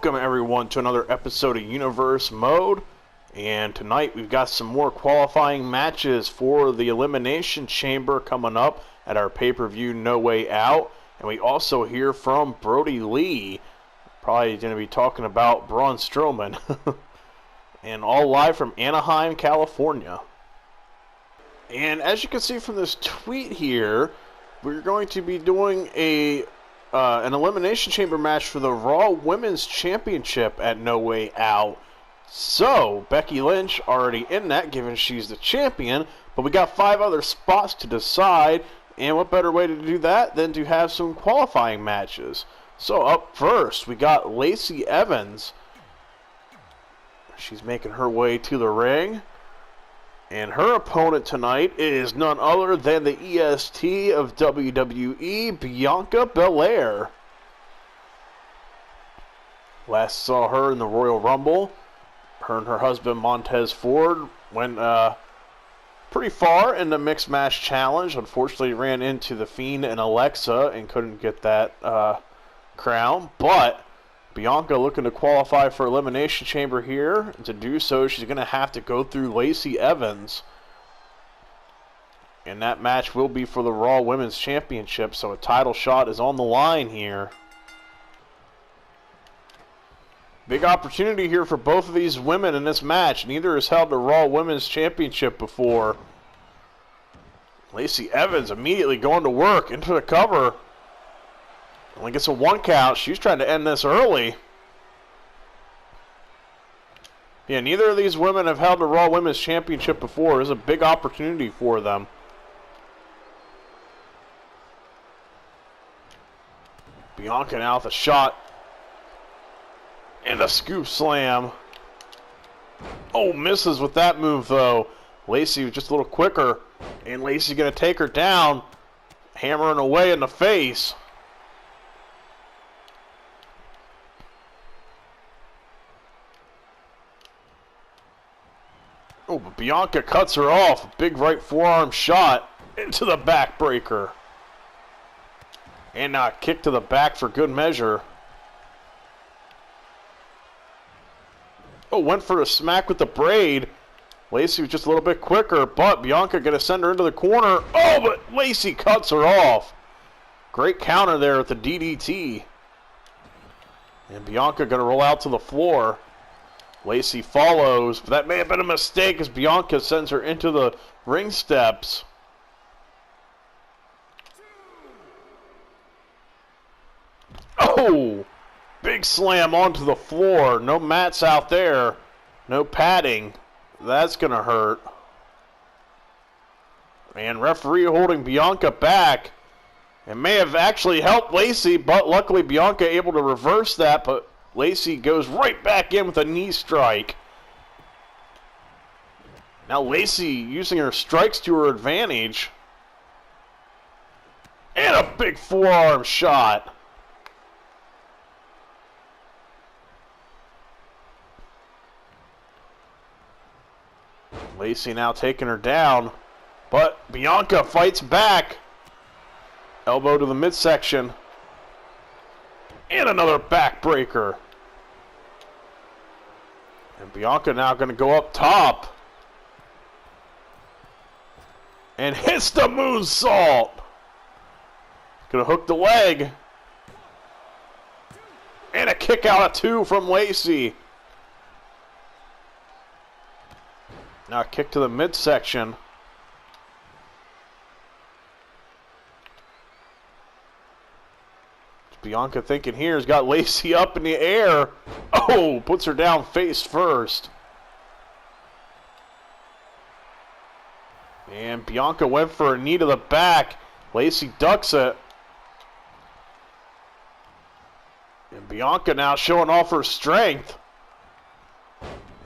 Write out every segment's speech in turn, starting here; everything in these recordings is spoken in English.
Welcome everyone to another episode of Universe Mode, and tonight we've got some more qualifying matches for the Elimination Chamber coming up at our pay-per-view No Way Out, and we also hear from Brodie Lee, probably going to be talking about Braun Strowman, and all live from Anaheim, California. And as you can see from this tweet here, we're going to be doing an Elimination Chamber match for the Raw Women's Championship at No Way Out. So, Becky Lynch already in that, given she's the champion, but we got 5 other spots to decide, and what better way to do that than to have some qualifying matches. So, up first, we got Lacey Evans. She's making her way to the ring. And her opponent tonight is none other than the EST of WWE, Bianca Belair. Last saw her in the Royal Rumble. Her and her husband Montez Ford went pretty far in the Mixed Match Challenge. Unfortunately, ran into The Fiend and Alexa and couldn't get that crown. But Bianca looking to qualify for Elimination Chamber here. And to do so, she's going to have to go through Lacey Evans. And that match will be for the Raw Women's Championship, so a title shot is on the line here. Big opportunity here for both of these women in this match. Neither has held the Raw Women's Championship before. Lacey Evans immediately going to work into the cover. Only gets a 1 count. She's trying to end this early. Yeah, neither of these women have held the Raw Women's Championship before. There's a big opportunity for them. Bianca now with a shot. And a scoop slam. Oh, misses with that move, though. Lacey was just a little quicker. And Lacey's going to take her down. Hammering away in the face. Oh, but Bianca cuts her off. A big right forearm shot into the backbreaker. And now a kick to the back for good measure. Oh, went for a smack with the braid. Lacey was just a little bit quicker, but Bianca going to send her into the corner. Oh, but Lacey cuts her off. Great counter there with the DDT. And Bianca going to roll out to the floor. Lacey follows, but that may have been a mistake as Bianca sends her into the ring steps. Oh! Big slam onto the floor. No mats out there. No padding. That's going to hurt. And referee holding Bianca back. It may have actually helped Lacey, but luckily Bianca able to reverse that, but Lacey goes right back in with a knee strike. Now Lacey using her strikes to her advantage. And a big forearm shot. Lacey now taking her down, but Bianca fights back. Elbow to the midsection. And another backbreaker. And Bianca now going to go up top. And hits the moonsault. Going to hook the leg. And a kick out of 2 from Lacey. Now a kick to the midsection. Bianca thinking here has got Lacey up in the air. Oh, puts her down face first. And Bianca went for a knee to the back. Lacey ducks it. And Bianca now showing off her strength.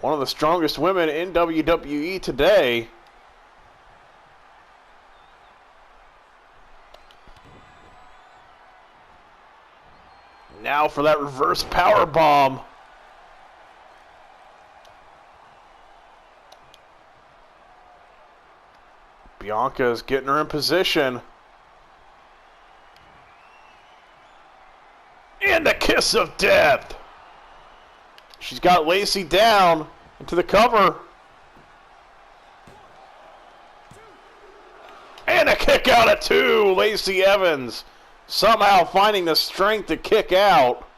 One of the strongest women in WWE today. Now for that reverse power bomb. Bianca is getting her in position. And the kiss of death. She's got Lacey down into the cover. And a kick out at 2. Lacey Evans somehow finding the strength to kick out.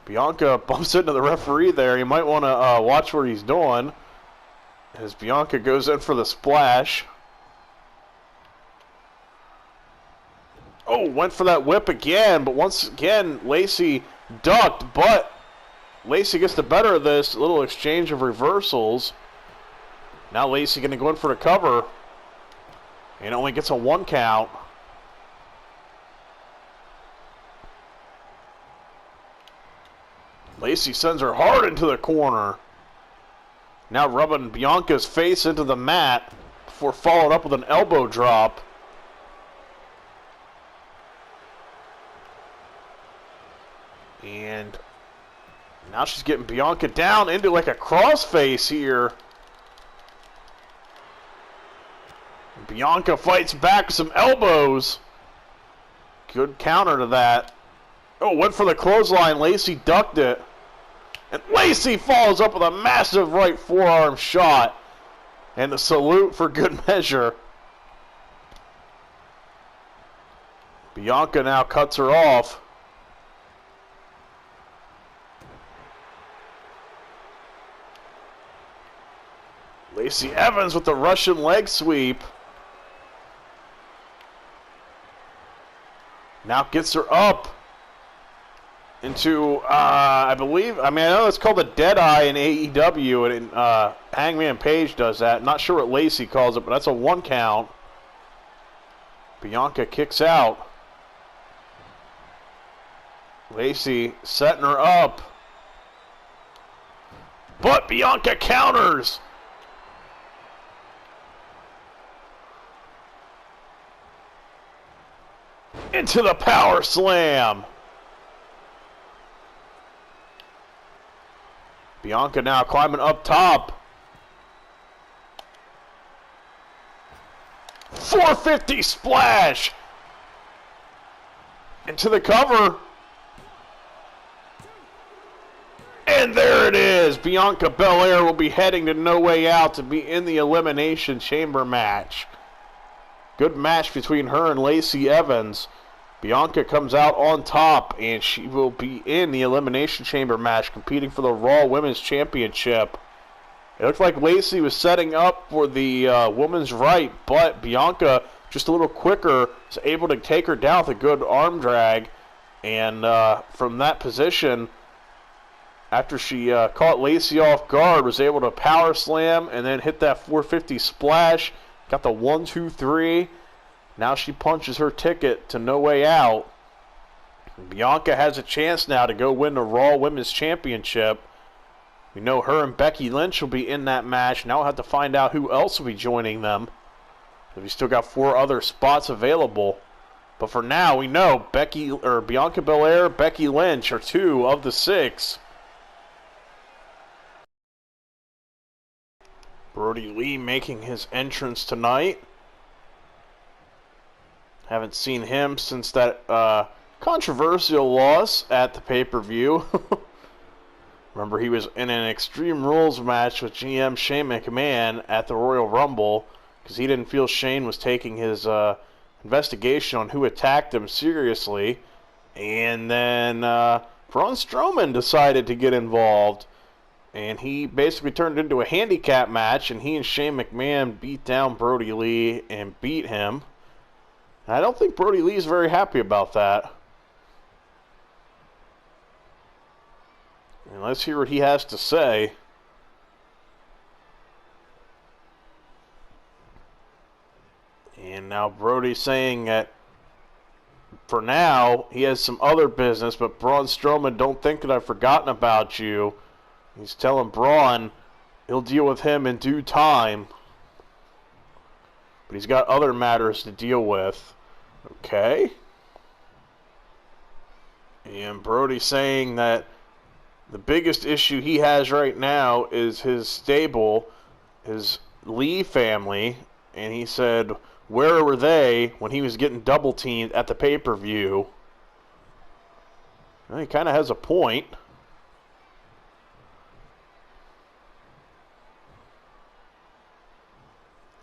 Bianca bumps into the referee there. You might want to watch what he's doing as Bianca goes in for the splash. Oh, went for that whip again, but once again, Lacey ducked, but Lacey gets the better of this little exchange of reversals. Now Lacey going to go in for the cover, and only gets a 1 count. Lacey sends her hard into the corner. Now rubbing Bianca's face into the mat before followed up with an elbow drop. And now she's getting Bianca down into like a crossface here. Bianca fights back with some elbows. Good counter to that. Oh, went for the clothesline. Lacey ducked it. And Lacey follows up with a massive right forearm shot. And a salute for good measure. Bianca now cuts her off. Lacey Evans with the Russian leg sweep. Now gets her up into, I know it's called a Deadeye in AEW, and Hangman Page does that. Not sure what Lacey calls it, but that's a 1 count. Bianca kicks out. Lacey setting her up. But Bianca counters. Into the power slam. Bianca now climbing up top. 450 splash. Into the cover. And there it is. Bianca Belair will be heading to No Way Out to be in the Elimination Chamber match. Good match between her and Lacey Evans. Bianca comes out on top, and she will be in the Elimination Chamber match, competing for the Raw Women's Championship. It looked like Lacey was setting up for the women's right, but Bianca, just a little quicker, was able to take her down with a good arm drag. And from that position, after she caught Lacey off guard, was able to power slam and then hit that 450 splash. Got the 1, 2, 3. Now she punches her ticket to No Way Out. Bianca has a chance now to go win the Raw Women's Championship. We know her and Becky Lynch will be in that match. Now we'll have to find out who else will be joining them. We still got 4 other spots available. But for now, we know Bianca Belair, Becky Lynch are 2 of the 6. Brodie Lee making his entrance tonight. Haven't seen him since that controversial loss at the pay-per-view. Remember, he was in an Extreme Rules match with GM Shane McMahon at the Royal Rumble because he didn't feel Shane was taking his investigation on who attacked him seriously. And then Braun Strowman decided to get involved. And he basically turned it into a handicap match, and he and Shane McMahon beat down Brodie Lee and beat him. And I don't think Brodie Lee is very happy about that. And let's hear what he has to say. And now Brodie's saying that for now, he has some other business, but Braun Strowman, don't think that I've forgotten about you. He's telling Braun he'll deal with him in due time. But he's got other matters to deal with. Okay. And Brodie saying that the biggest issue he has right now is his stable, his Lee family. And he said, where were they when he was getting double teamed at the pay-per-view? Well, he kind of has a point.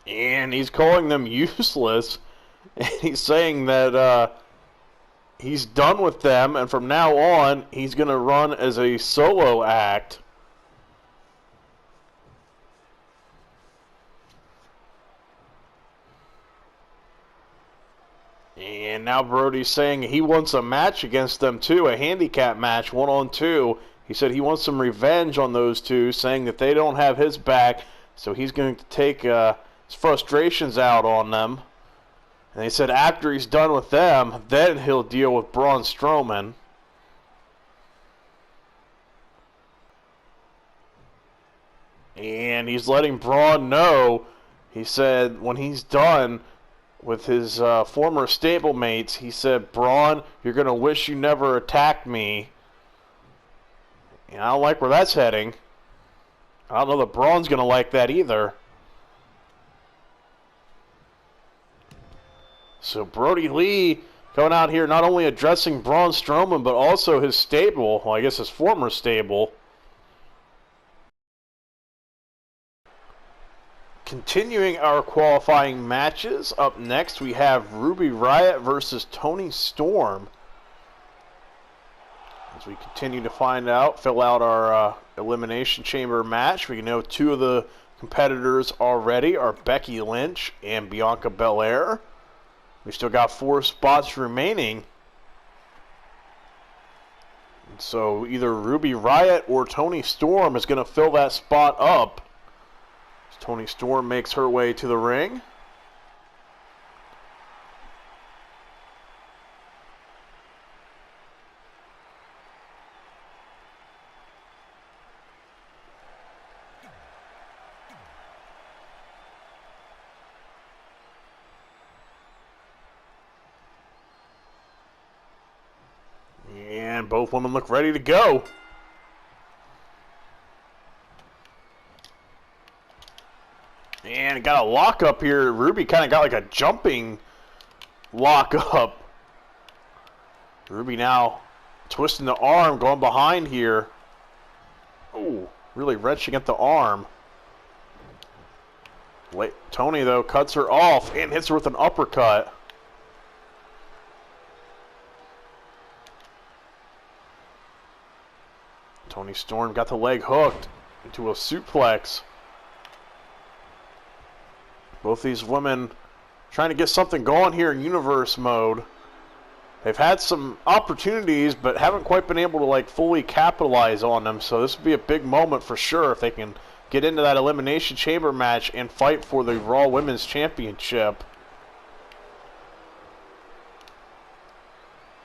And he's calling them useless. And he's saying that he's done with them, and from now on, he's going to run as a solo act. And now Brodie's saying he wants a match against them too, a handicap match, 1-on-2. He said he wants some revenge on those two, saying that they don't have his back, so he's going to take his frustrations out on them. And they said after he's done with them, then he'll deal with Braun Strowman. And he's letting Braun know, he said when he's done with his former stablemates, he said, Braun, you're going to wish you never attacked me. And I don't like where that's heading. I don't know that Braun's going to like that either. So Brodie Lee coming out here not only addressing Braun Strowman, but also his stable, well, I guess his former stable. Continuing our qualifying matches, up next we have Ruby Riott versus Toni Storm. As we continue to fill out our Elimination Chamber match, we know two of the competitors already are Becky Lynch and Bianca Belair. We still got 4 spots remaining. And so either Ruby Riott or Toni Storm is going to fill that spot up. As Toni Storm makes her way to the ring. And both women look ready to go. And got a lock up here. Ruby kind of got like a jumping lock up. Ruby now twisting the arm, going behind here. Oh, really wrenching at the arm. Toni, though, cuts her off and hits her with an uppercut. Toni Storm got the leg hooked into a suplex. Both these women trying to get something going here in Universe Mode. They've had some opportunities, but haven't quite been able to like fully capitalize on them. So this would be a big moment for sure if they can get into that Elimination Chamber match and fight for the Raw Women's Championship.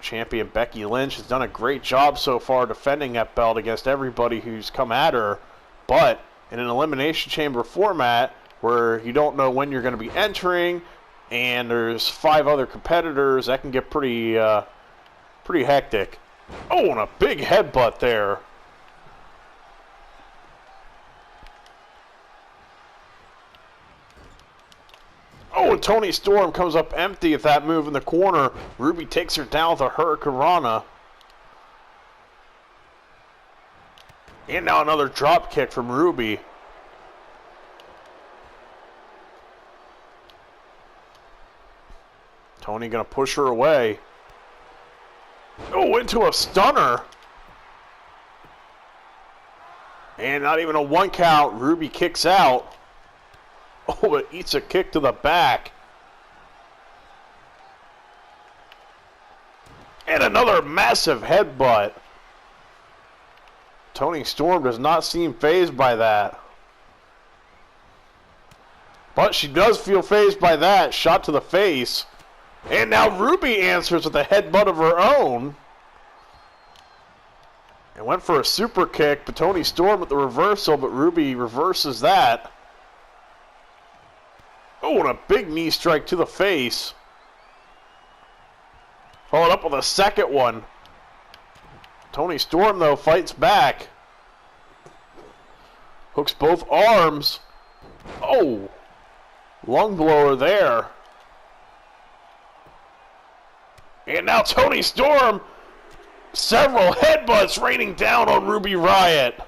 Champion Becky Lynch has done a great job so far defending that belt against everybody who's come at her, but in an Elimination Chamber format where you don't know when you're going to be entering and there's 5 other competitors, that can get pretty hectic. Oh, and a big headbutt there. Oh, and Toni Storm comes up empty with that move in the corner. Ruby takes her down with a Hurricanrana. And now another drop kick from Ruby. Toni gonna push her away. Oh, into a stunner. And not even a 1 count. Ruby kicks out. Oh, but eats a kick to the back. And another massive headbutt. Toni Storm does not seem fazed by that. But she does feel fazed by that. Shot to the face. And now Ruby answers with a headbutt of her own. And went for a super kick, but Toni Storm with the reversal, but Ruby reverses that. Oh, and a big knee strike to the face. Followed up with a second one. Toni Storm, though, fights back. Hooks both arms. Oh, lung blower there. And now Toni Storm Several headbutts raining down on Ruby Riott.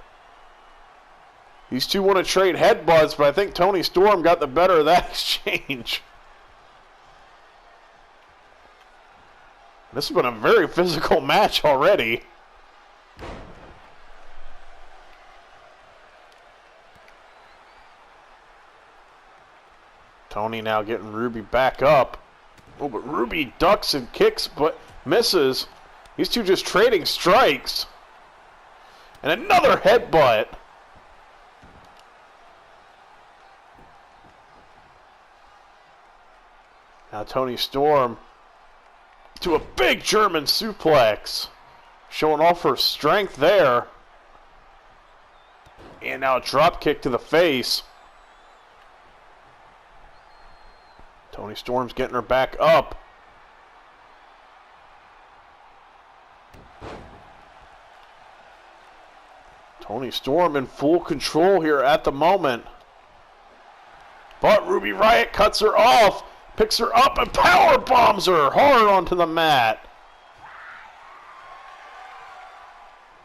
These two want to trade headbutts, but I think Toni Storm got the better of that exchange. This has been a very physical match already. Toni now getting Ruby back up. Oh, but Ruby ducks and kicks, but misses. These two just trading strikes. And another headbutt. Now Toni Storm to a big German suplex. Showing off her strength there. And now a drop kick to the face. Toni Storm's getting her back up. Toni Storm in full control here at the moment. But Ruby Riott cuts her off, picks her up, and power bombs her hard onto the mat.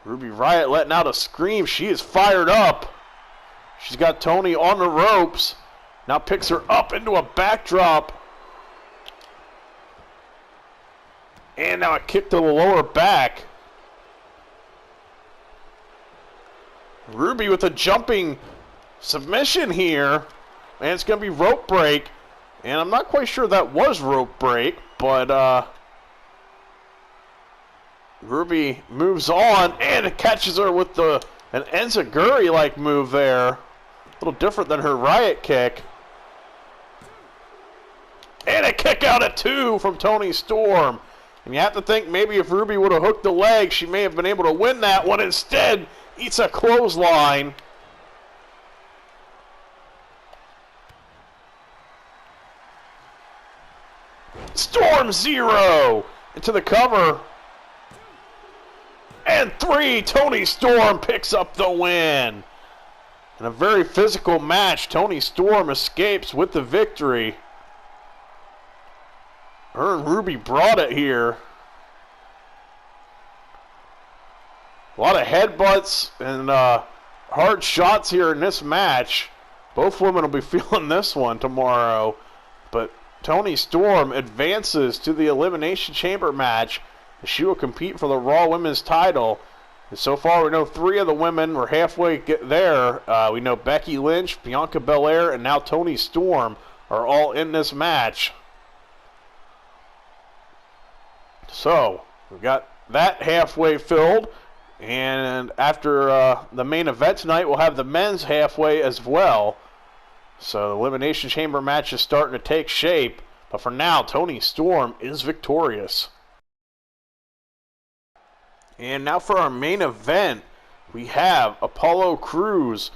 Ruby Riott letting out a scream. She is fired up. She's got Toni on the ropes. Now picks her up into a backdrop. And now a kick to the lower back. Ruby with a jumping submission here. And it's going to be rope break. And I'm not quite sure that was rope break. But Ruby moves on. And it catches her with an enziguri-like move there. A little different than her Riott kick. And a kick out at 2 from Toni Storm. And you have to think maybe if Ruby would have hooked the leg, she may have been able to win that one. Instead, eats a clothesline. Storm 0 into the cover. And 3, Toni Storm picks up the win. In a very physical match, Toni Storm escapes with the victory. Her and Ruby brought it here. A lot of headbutts and hard shots here in this match. Both women will be feeling this one tomorrow. But Toni Storm advances to the Elimination Chamber match. She will compete for the Raw Women's title. And so far we know 3 of the women were halfway there. We know Becky Lynch, Bianca Belair, and now Toni Storm are all in this match. So, we've got that halfway filled, and after the main event tonight, we'll have the men's halfway as well. So, the Elimination Chamber match is starting to take shape, but for now, Toni Storm is victorious. And now for our main event, we have Apollo Crews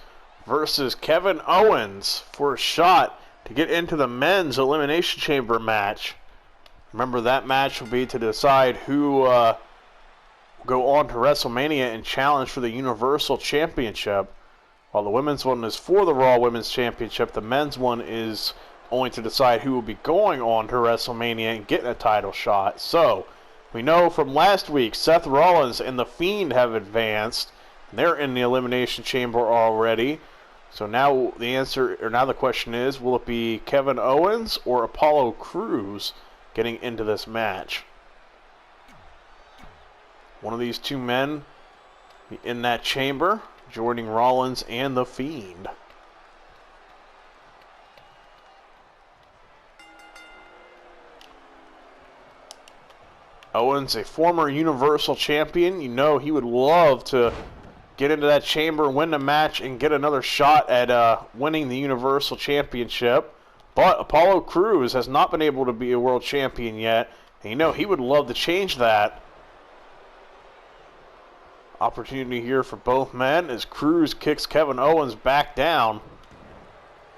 versus Kevin Owens for a shot to get into the men's Elimination Chamber match. Remember, that match will be to decide who will go on to WrestleMania and challenge for the Universal Championship. While the women's one is for the Raw Women's Championship, the men's one is only to decide who will be going on to WrestleMania and getting a title shot. So, we know from last week, Seth Rollins and The Fiend have advanced. They're in the Elimination Chamber already. So now the question is, will it be Kevin Owens or Apollo Crews getting into this match? One of these two men in that chamber, joining Rollins and The Fiend. Owens, a former Universal Champion. You know he would love to get into that chamber, win the match, and get another shot at winning the Universal Championship. But Apollo Crews has not been able to be a world champion yet. And you know he would love to change that. Opportunity here for both men as Crews kicks Kevin Owens back down.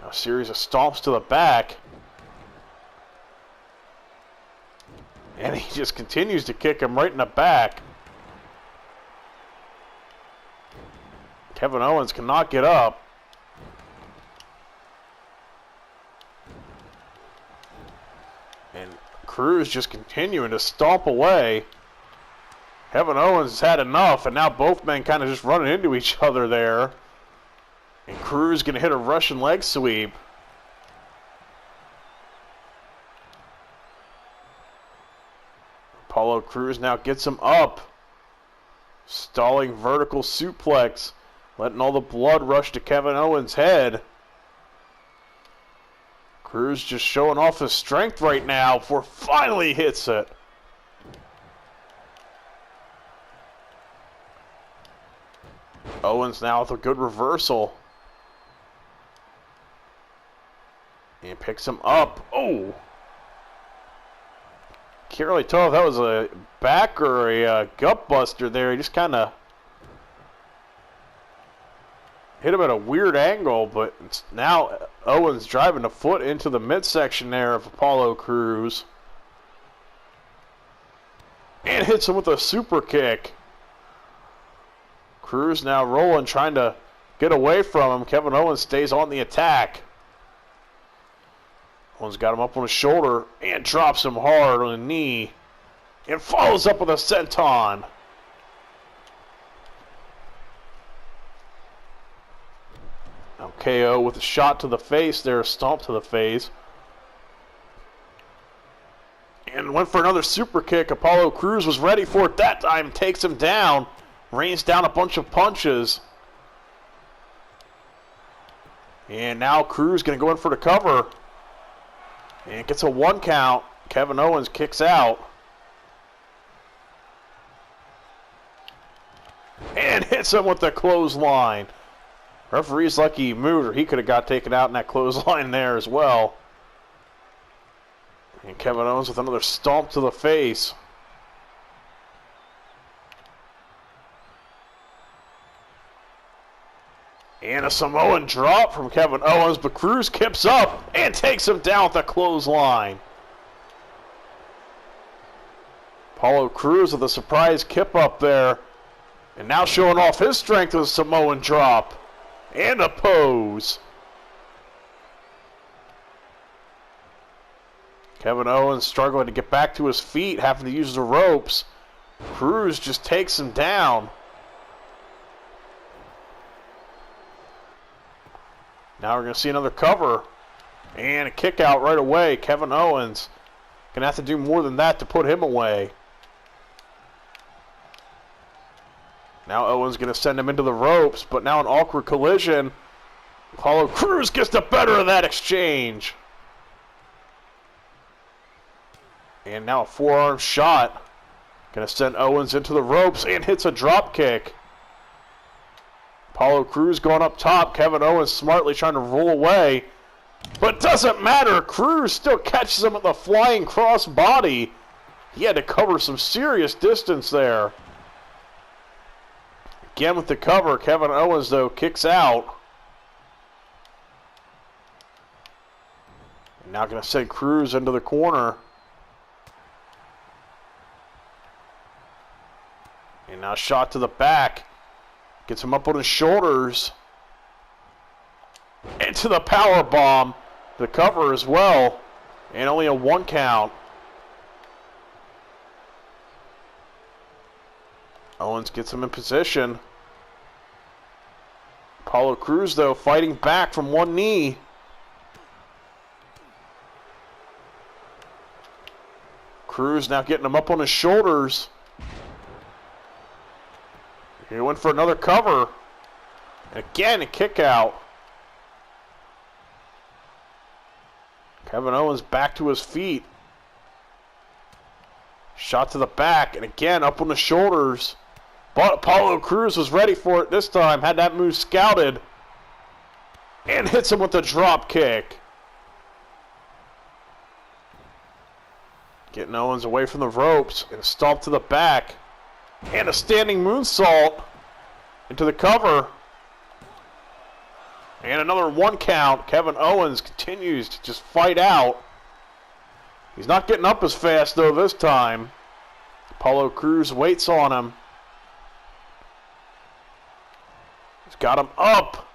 A series of stomps to the back. And he just continues to kick him right in the back. Kevin Owens cannot get up. And Crews just continuing to stomp away. Kevin Owens has had enough, and now both men kind of just running into each other there. And Crews going to hit a Russian leg sweep. Apollo Crews now gets him up. Stalling vertical suplex. Letting all the blood rush to Kevin Owens' head. Crews just showing off his strength right now before finally hits it. Owens now with a good reversal. And picks him up. Oh! Can't really tell if that was a back or a gut buster there. He just kind of hit him at a weird angle, but it's now Owens driving a foot into the midsection there of Apollo Crews. And hits him with a super kick. Crews now rolling, trying to get away from him. Kevin Owens stays on the attack. Owens got him up on his shoulder and drops him hard on the knee. And follows up with a senton. Now KO with a shot to the face there, a stomp to the face. And went for another super kick. Apollo Crews was ready for it that time. Takes him down. Rains down a bunch of punches. And now Crews going to go in for the cover. And gets a 1 count. Kevin Owens kicks out. And hits him with the clothesline. Referee's lucky he moved, or he could have got taken out in that clothesline there as well. And Kevin Owens with another stomp to the face. And a Samoan drop from Kevin Owens, but Crews kips up and takes him down with a clothesline. Apollo Crews with a surprise kip up there. And now showing off his strength with a Samoan drop. And a pose. Kevin Owens struggling to get back to his feet, having to use the ropes. Crews just takes him down. Now we're going to see another cover. And a kick out right away. Kevin Owens going to have to do more than that to put him away. Now Owens going to send him into the ropes, but now an awkward collision. Apollo Crews gets the better of that exchange. And now a forearm shot. Going to send Owens into the ropes and hits a drop kick. Apollo Crews going up top. Kevin Owens smartly trying to roll away. But doesn't matter. Crews still catches him with a flying cross body. He had to cover some serious distance there. Again with the cover. Kevin Owens, though, kicks out. And now going to send Crews into the corner. And now shot to the back. Gets him up on his shoulders. Into the power bomb. The cover as well. And only a 1 count. Owens gets him in position. Apollo Crews, though, fighting back from one knee. Crews now getting him up on his shoulders. He went for another cover. And again, a kick out. Kevin Owens back to his feet. Shot to the back, and again up on the shoulders. But Apollo Crews was ready for it this time. Had that move scouted. And hits him with a drop kick. Getting Owens away from the ropes. And a stomp to the back. And a standing moonsault into the cover. And another 1 count. Kevin Owens continues to just fight out. He's not getting up as fast, though, this time. Apollo Crews waits on him. He's got him up.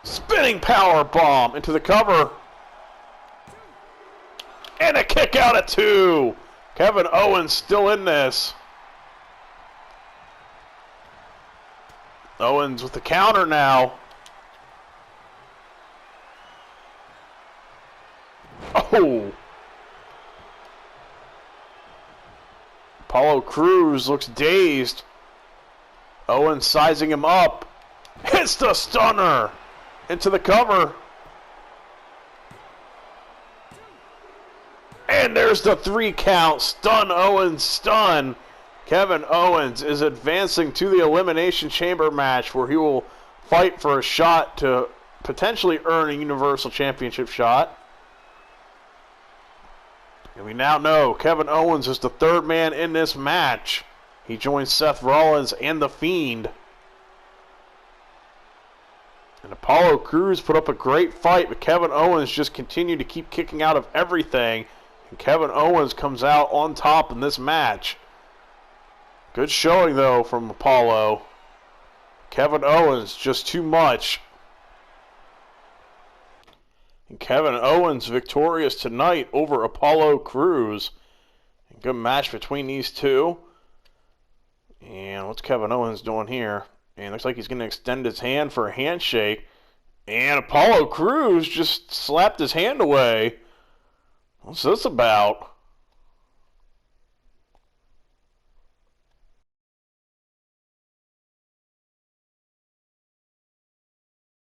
Spinning power bomb into the cover. And a kick out at 2. Kevin Owens still in this. Owens with the counter now. Oh! Apollo Crews looks dazed. Owens sizing him up. Hits the stunner into the cover. And there's the 3 count. Stun Owens, stun. Kevin Owens is advancing to the Elimination Chamber match where he will fight for a shot to potentially earn a Universal Championship shot. And we now know Kevin Owens is the 3rd man in this match. He joins Seth Rollins and The Fiend. And Apollo Crews put up a great fight, but Kevin Owens just continued to keep kicking out of everything. And Kevin Owens comes out on top in this match. Good showing, though, from Apollo. Kevin Owens, just too much. And Kevin Owens victorious tonight over Apollo Crews. Good match between these two. And what's Kevin Owens doing here? And looks like he's going to extend his hand for a handshake. And Apollo Crews just slapped his hand away. What's this about?